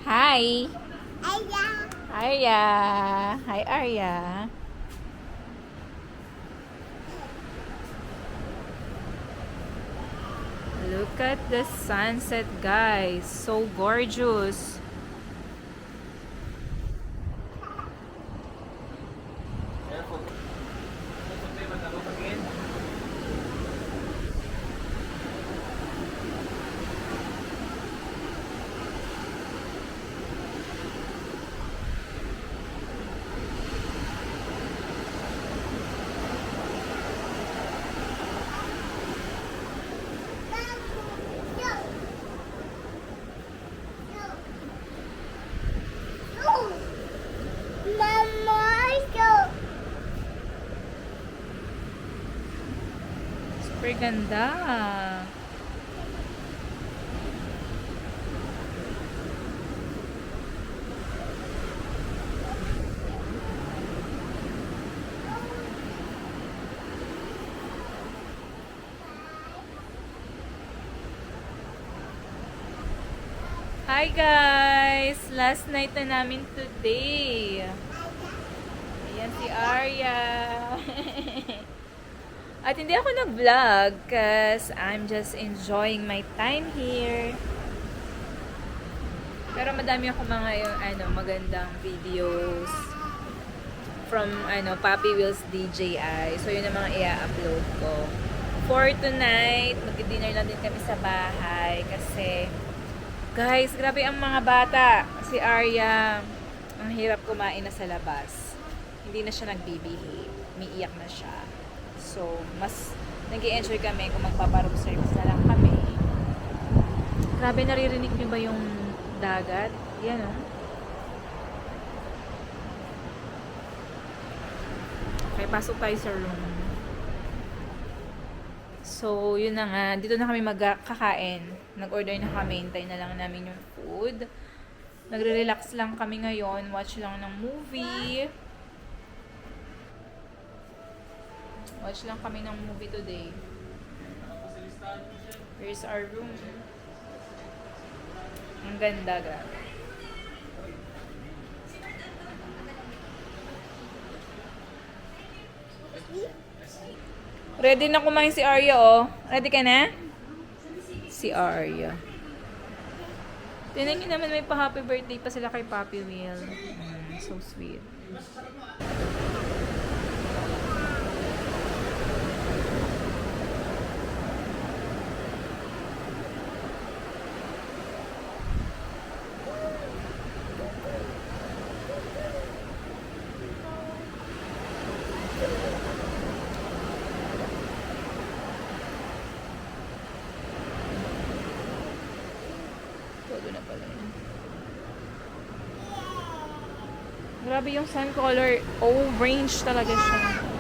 Hi! Aya. Arya! Hi, Arya! Look at the sunset, guys. So gorgeous. Super ganda. Hi guys! Last night na namin today. Ayan si Arya. At hindi ako nag-vlog cause I'm just enjoying my time here. Pero madami ako mga yung magandang videos from Papi Will's DJI. So yun ang mga i-upload ko. For tonight, mag-dinner lang din kami sa bahay kasi guys, grabe ang mga bata. Si Arya, ang hirap kumain na sa labas. Hindi na siya nagbibili. Umiiyak na siya. So, mas nag-i-enjoy kami kung magpaparoom service na lang kami. Grabe, naririnig niyo ba yung dagat? Yan, oh. Okay, pasok tayo sa room. So, yun na nga. Dito na kami magkakain. Nag-order na kami. Hintay na lang namin yung food. Nagre-relax lang kami ngayon. Watch lang ng movie. Watch lang kami ng movie today. Here's our room. Ang ganda, grabe. Ready na kumain si Arya, oh. Ready ka na? Si Arya. Tingnan niyo naman, may pa-happy birthday pa sila kay Papi Will. So sweet. Todo na pala yun. Grabe yung sun color. Orange talaga siya.